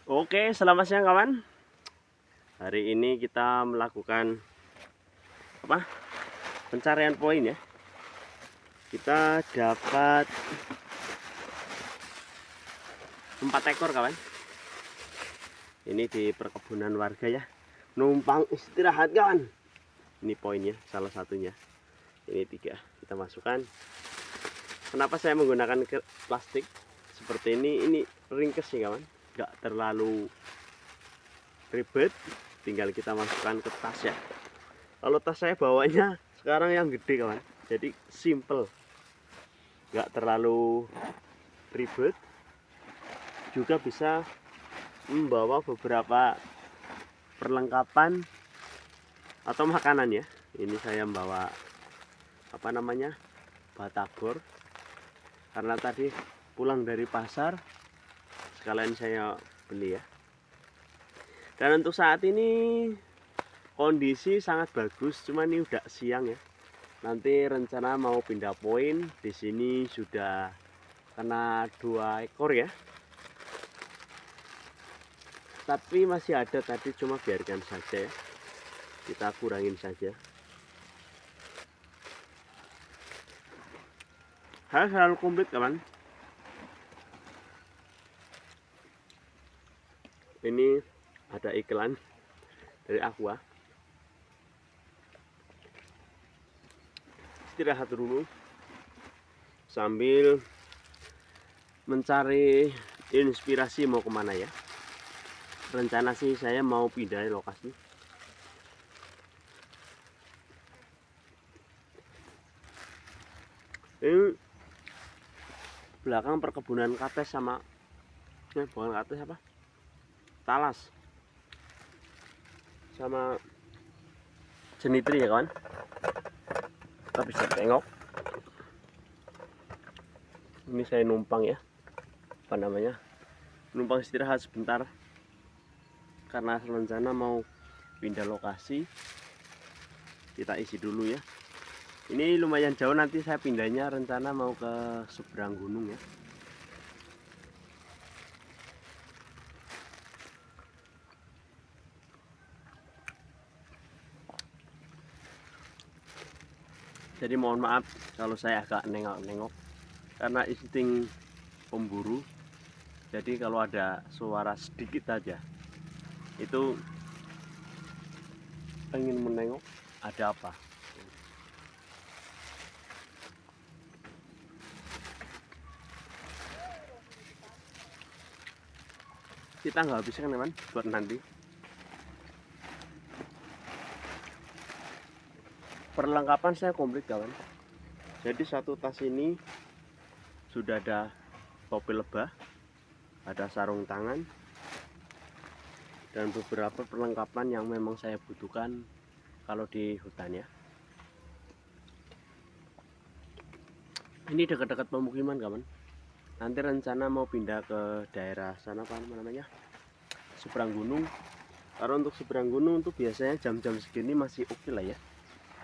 Oke, selamat siang kawan. Hari ini kita melakukan apa? Pencarian poin ya. Kita dapat 4 ekor kawan. Ini di perkebunan warga ya. Numpang istirahat kawan. Ini poinnya, salah satunya. Ini 3. Kita masukkan. Kenapa saya menggunakan plastik seperti ini? Ini ringkes ya kawan. Nggak terlalu ribet, tinggal kita masukkan ke tas ya. Kalau tas saya bawanya sekarang yang gede kawan, jadi simple, nggak terlalu ribet, juga bisa membawa beberapa perlengkapan atau makanan ya. Ini saya membawa batagor, karena tadi pulang dari pasar sekalian saya beli ya. Dan untuk saat ini kondisi sangat bagus, cuman ini udah siang ya. Nanti rencana mau pindah poin. Di sini sudah kena 2 ekor ya. Tapi masih ada tadi, cuma biarkan saja ya. Kita kurangin saja. Hal selalu komplit kawan. Ini ada iklan dari Aqua. Istirahat dulu sambil mencari inspirasi mau kemana ya. Rencana sih saya mau pindah lokasi. Ini belakang perkebunan kates sama bukan kates apa? Talas sama jenitri ya kawan. Kita bisa tengok. Ini saya numpang ya. Numpang istirahat sebentar. Karena rencana mau pindah lokasi. Kita isi dulu ya. Ini lumayan jauh, nanti saya pindahnya rencana mau ke seberang gunung ya. Jadi mohon maaf kalau saya agak nengok-nengok, karena insting pemburu. Jadi kalau ada suara sedikit aja, itu pengen menengok ada apa. Kita nggak habiskan teman buat nanti. Perlengkapan saya komplit kawan. Jadi satu tas ini sudah ada topi lebah, ada sarung tangan, dan beberapa perlengkapan yang memang saya butuhkan kalau di hutan ya. Ini dekat-dekat pemukiman kawan. Nanti rencana mau pindah ke daerah sana seberang gunung. Karena untuk seberang gunung tuh biasanya jam-jam segini masih oke lah ya,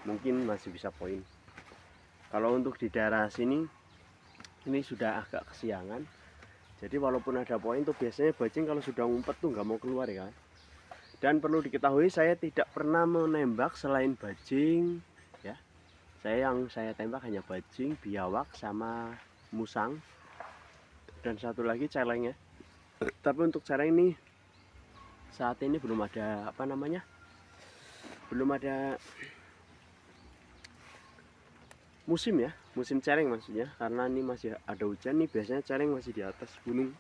mungkin masih bisa poin. Kalau untuk di daerah sini ini sudah agak kesiangan, jadi walaupun ada poin tuh biasanya bajing kalau sudah ngumpet tuh nggak mau keluar ya kan. Dan perlu diketahui saya tidak pernah menembak selain bajing ya. Yang saya tembak hanya bajing, biawak, sama musang, dan satu lagi celeng ya. Tapi untuk celeng ini saat ini belum ada belum ada musim ya, musim celeng maksudnya, karena ini masih ada hujan nih. Biasanya celeng masih di atas gunung.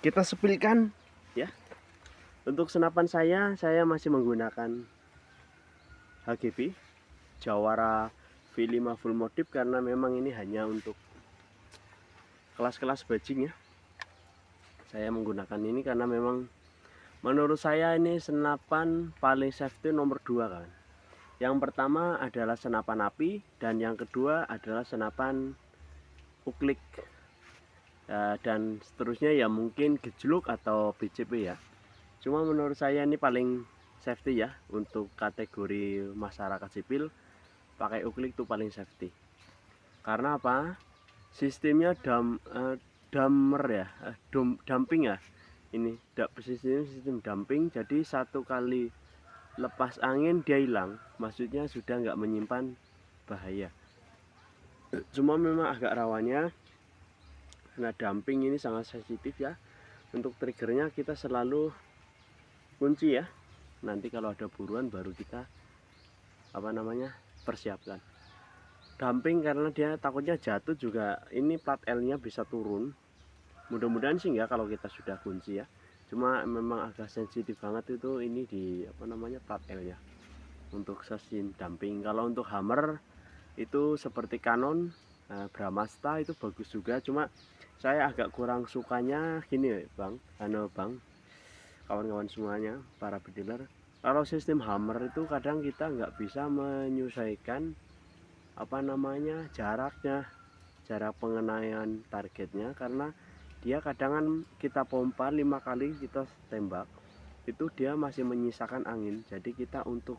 Kita sepilkan ya. Untuk senapan saya masih menggunakan HGB Jawara V5 full motif, karena memang ini hanya untuk kelas-kelas bajing ya. Saya menggunakan ini karena memang menurut saya ini senapan paling safety nomor 2 kan. Yang pertama adalah senapan api, dan yang kedua adalah senapan uklik, dan seterusnya ya mungkin gejluk atau BCP ya. Cuma menurut saya ini paling safety ya. Untuk kategori masyarakat sipil pakai uklik itu paling safety. Karena apa? sistemnya dammer ya, dumping ya. Ini sistem dumping, jadi satu kali lepas angin dia hilang, maksudnya sudah nggak menyimpan bahaya. Cuma memang agak rawannya karena dumping ini sangat sensitif ya. Untuk triggernya kita selalu kunci ya, nanti kalau ada buruan baru kita persiapkan. Dumping karena dia takutnya jatuh juga, ini plat L nya bisa turun. Mudah-mudahan sih enggak kalau kita sudah kunci ya, cuma memang agak sensitif banget itu ini di plat L ya untuk sistem dumping. Kalau untuk hammer itu seperti Canon, Bramasta itu bagus juga, cuma saya agak kurang sukanya gini bang, kawan-kawan semuanya para bediler, kalau sistem hammer itu kadang kita nggak bisa menyesuaikan jarak pengenaian targetnya, karena dia kadang kan kita pompa 5 kali kita tembak itu dia masih menyisakan angin, jadi kita untuk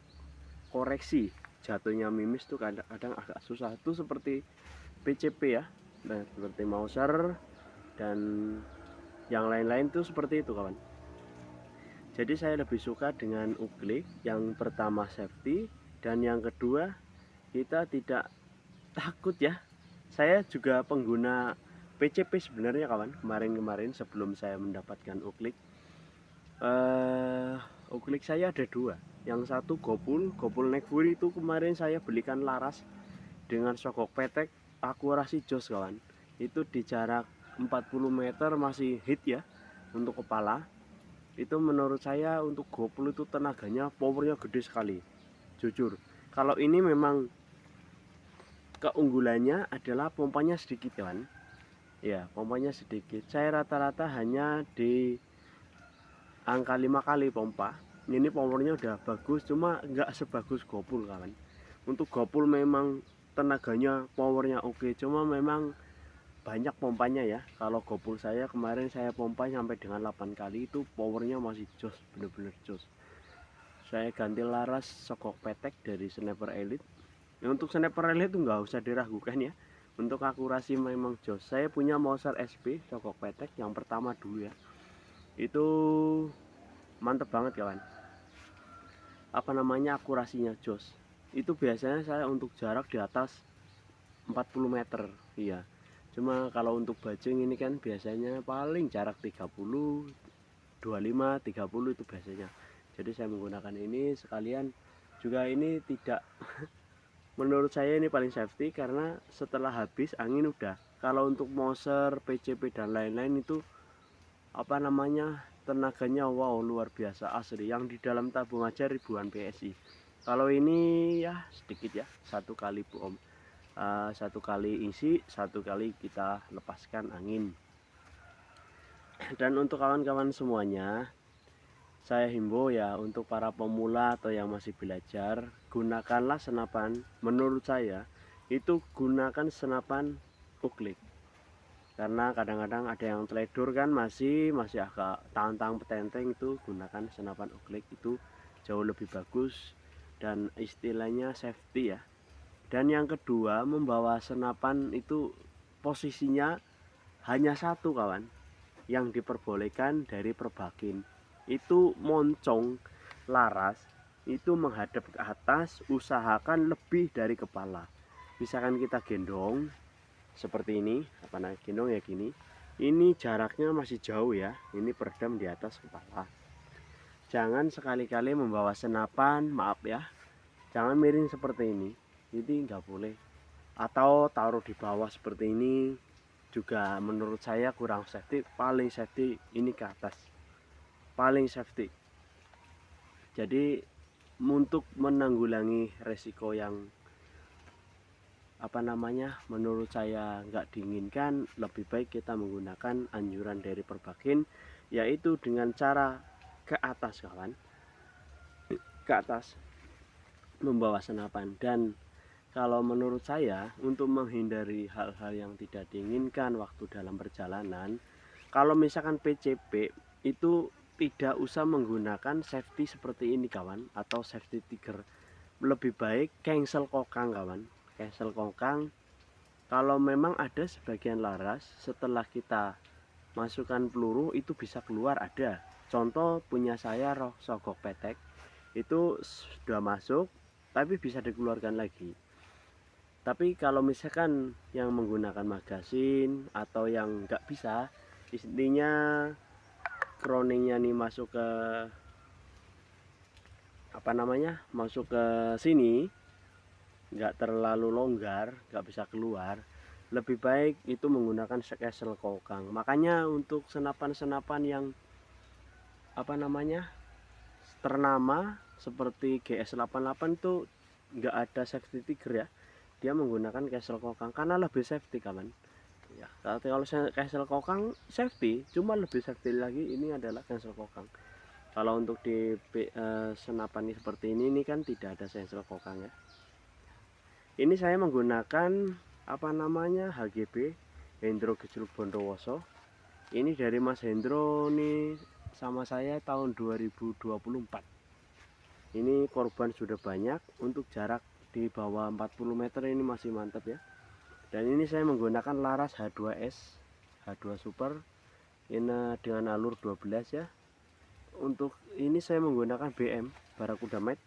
koreksi jatuhnya mimis tuh kadang agak susah. Itu seperti PCP ya, nah seperti Mauser dan yang lain-lain tuh seperti itu kawan. Jadi saya lebih suka dengan uklik, yang pertama safety, dan yang kedua kita tidak takut ya. Saya juga pengguna PCP sebenarnya kawan, kemarin sebelum saya mendapatkan uklik. Uklik saya ada dua, yang satu Gopul Neckfury itu kemarin saya belikan laras dengan sokok petek akurasi jos kawan, itu di jarak 40 meter masih hit ya untuk kepala. Itu menurut saya untuk Gopul itu tenaganya, powernya gede sekali jujur. Kalau ini memang keunggulannya adalah pompanya sedikit kan ya, pompanya sedikit. Saya rata-rata hanya di angka 5 kali pompa. Ini powernya udah bagus, cuma nggak sebagus Gopul kawan. Untuk Gopul memang tenaganya, powernya oke, cuma memang banyak pompanya ya. Kalau Gopul saya kemarin saya pompa sampai dengan 8 kali, itu powernya masih jos, bener-bener jos. Saya ganti laras sokok petek dari Sniper Elite. Untuk Sniper Elite itu nggak usah diragukan ya, untuk akurasi memang jos. Saya punya Mauser SP sokok petek yang pertama dulu ya, itu mantep banget kawan. Akurasinya jos. Itu biasanya saya untuk jarak di atas 40 meter iya. Cuma kalau untuk bajing ini kan biasanya paling jarak 30, 25, 30 itu biasanya. Jadi saya menggunakan ini sekalian juga, ini tidak menurut saya ini paling safety karena setelah habis angin udah. Kalau untuk Mauser, PCP dan lain-lain itu tenaganya wow luar biasa asli, yang di dalam tabung aja ribuan PSI. Kalau ini ya sedikit ya, satu kali isi, satu kali kita lepaskan angin. Dan untuk kawan-kawan semuanya, saya himbau ya, untuk para pemula atau yang masih belajar, gunakanlah senapan, menurut saya itu gunakan senapan uklik. Karena kadang-kadang ada yang teledor kan, masih agak tantang petenteng, itu gunakan senapan uklik, itu jauh lebih bagus dan istilahnya safety ya. Dan yang kedua, membawa senapan itu posisinya hanya satu kawan, yang diperbolehkan dari perbakin itu moncong laras itu menghadap ke atas, usahakan lebih dari kepala. Misalkan kita gendong seperti ini, gendong ya gini, ini jaraknya masih jauh ya, ini peredam di atas kepala. Jangan sekali-kali membawa senapan, maaf ya, jangan miring seperti ini nggak boleh, atau taruh di bawah seperti ini juga menurut saya kurang safety. Paling safety ini ke atas, paling safety. Jadi untuk menanggulangi resiko yang menurut saya nggak diinginkan, lebih baik kita menggunakan anjuran dari perbakin, yaitu dengan cara ke atas kawan, ke atas membawa senapan. Dan kalau menurut saya, untuk menghindari hal-hal yang tidak diinginkan waktu dalam perjalanan, kalau misalkan PCP itu tidak usah menggunakan safety seperti ini kawan, atau safety trigger. Lebih baik cancel kokang kawan, cancel kokang Kalau memang ada sebagian laras setelah kita masukkan peluru itu bisa keluar, ada. Contoh punya saya roh sogok petek itu sudah masuk tapi bisa dikeluarkan lagi. Tapi kalau misalkan yang menggunakan magasin atau yang nggak bisa, intinya kroningnya nih masuk ke apa namanya, masuk ke sini nggak terlalu longgar, nggak bisa keluar, lebih baik itu menggunakan castle kokang. Makanya untuk senapan-senapan yang apa namanya ternama seperti GS88 tuh nggak ada safety trigger ya, dia menggunakan castle kokang karena lebih safety kawan ya. Kalau castle kokang safety, cuma lebih safety lagi ini adalah castle kokang. Kalau untuk di senapan seperti ini kan tidak ada castle kokang ya. Ini saya menggunakan apa namanya HGB Hendro Gejruk Bondowoso. Ini dari Mas Hendro nih sama saya tahun 2024. Ini korban sudah banyak, untuk jarak di bawah 40 meter ini masih mantap ya. Dan ini saya menggunakan laras H2S H2 Super ini dengan alur 12 ya. Untuk ini saya menggunakan BM Barakuda Mate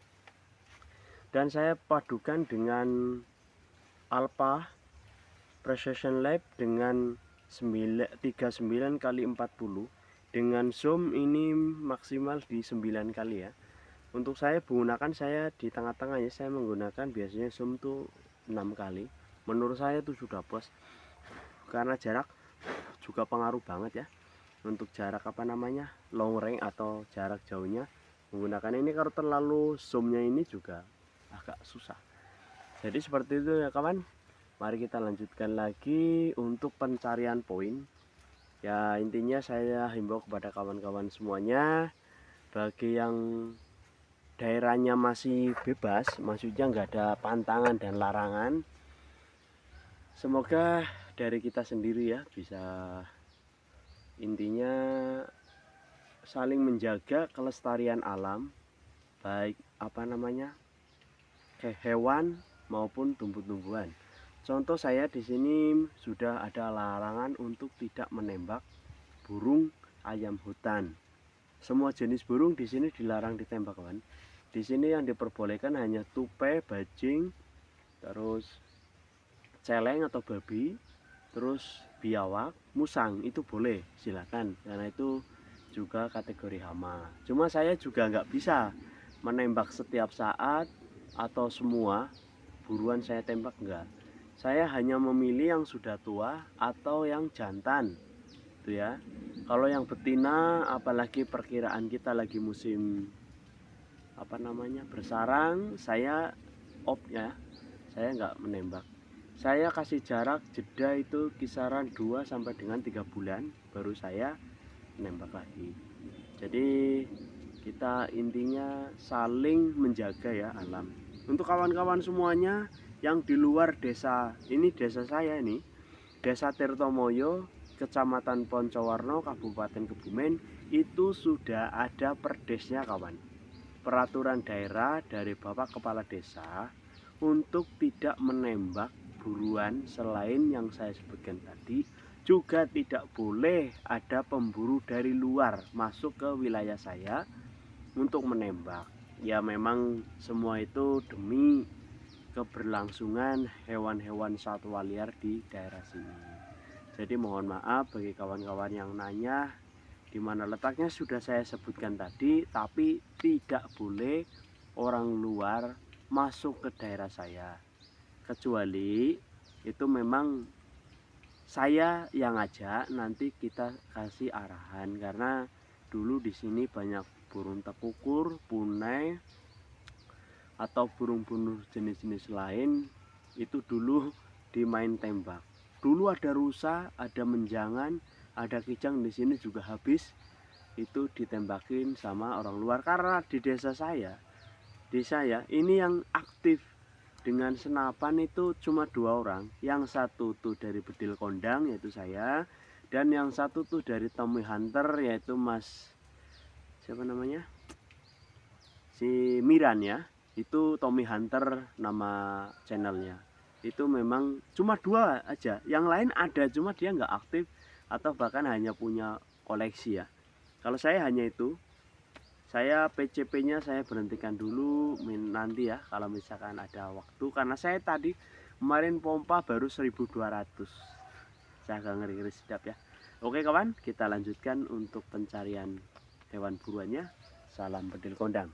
dan saya padukan dengan Alpha Precision Lab dengan 39 kali 40 dengan zoom ini maksimal di 9 kali ya. Untuk saya menggunakan, saya di tengah-tengahnya saya menggunakan biasanya zoom tuh 6 kali. Menurut saya itu sudah puas karena jarak juga pengaruh banget ya. Untuk jarak apa namanya long range atau jarak jauhnya menggunakan ini, kalau terlalu zoomnya ini juga agak susah. Jadi seperti itu ya kawan. Mari kita lanjutkan lagi untuk pencarian poin ya. Intinya saya himbau kepada kawan-kawan semuanya, bagi yang daerahnya masih bebas, maksudnya nggak ada pantangan dan larangan, semoga dari kita sendiri ya bisa intinya saling menjaga kelestarian alam, baik apa namanya hewan maupun tumbuh-tumbuhan. Contoh saya di sini sudah ada larangan untuk tidak menembak burung ayam hutan. Semua jenis burung di sini dilarang ditembak kan. Di sini yang diperbolehkan hanya tupai, bajing, terus celeng atau babi, terus biawak, musang itu boleh silakan karena itu juga kategori hama. Cuma saya juga nggak bisa menembak setiap saat atau semua buruan saya tembak, enggak. Saya hanya memilih yang sudah tua atau yang jantan itu ya. Kalau yang betina, apalagi perkiraan kita lagi musim apa namanya bersarang, saya off ya, saya nggak menembak. Saya kasih jarak jeda itu kisaran 2 sampai dengan 3 bulan baru saya menembak lagi. Jadi kita intinya saling menjaga ya alam. Untuk kawan-kawan semuanya yang di luar desa, ini desa saya ini, Desa Tirtomoyo, Kecamatan Poncowarno, Kabupaten Kebumen, itu sudah ada perdesnya kawan. Peraturan daerah dari Bapak Kepala Desa untuk tidak menembak buruan selain yang saya sebutkan tadi, juga tidak boleh ada pemburu dari luar masuk ke wilayah saya untuk menembak. Ya memang semua itu demi keberlangsungan hewan-hewan satwa liar di daerah sini. Jadi mohon maaf bagi kawan-kawan yang nanya di mana letaknya sudah saya sebutkan tadi, tapi tidak boleh orang luar masuk ke daerah saya. Kecuali itu memang saya yang ngajak, nanti kita kasih arahan karena dulu di sini banyak burung tekukur, punai atau burung-burung jenis-jenis lain itu dulu dimain tembak. Dulu ada rusa, ada menjangan, ada kijang di sini juga habis itu ditembakin sama orang luar. Karena di desa saya ini yang aktif dengan senapan itu cuma 2 orang. Yang satu tuh dari Bedil Kondang yaitu saya, dan yang satu tuh dari Tommy Hunter yaitu Mas siapa namanya, si Miran ya. Itu Tommy Hunter nama channelnya. itu memang cuma 2 aja, yang lain ada cuma dia nggak aktif atau bahkan hanya punya koleksi ya. Kalau saya hanya itu, saya PCP-nya saya berhentikan dulu nanti ya kalau misalkan ada waktu, karena saya tadi kemarin pompa baru 1200, saya agak ngeri-ngeri sedap ya. Oke kawan, kita lanjutkan untuk pencarian hewan buruannya. Salam bedil kondang.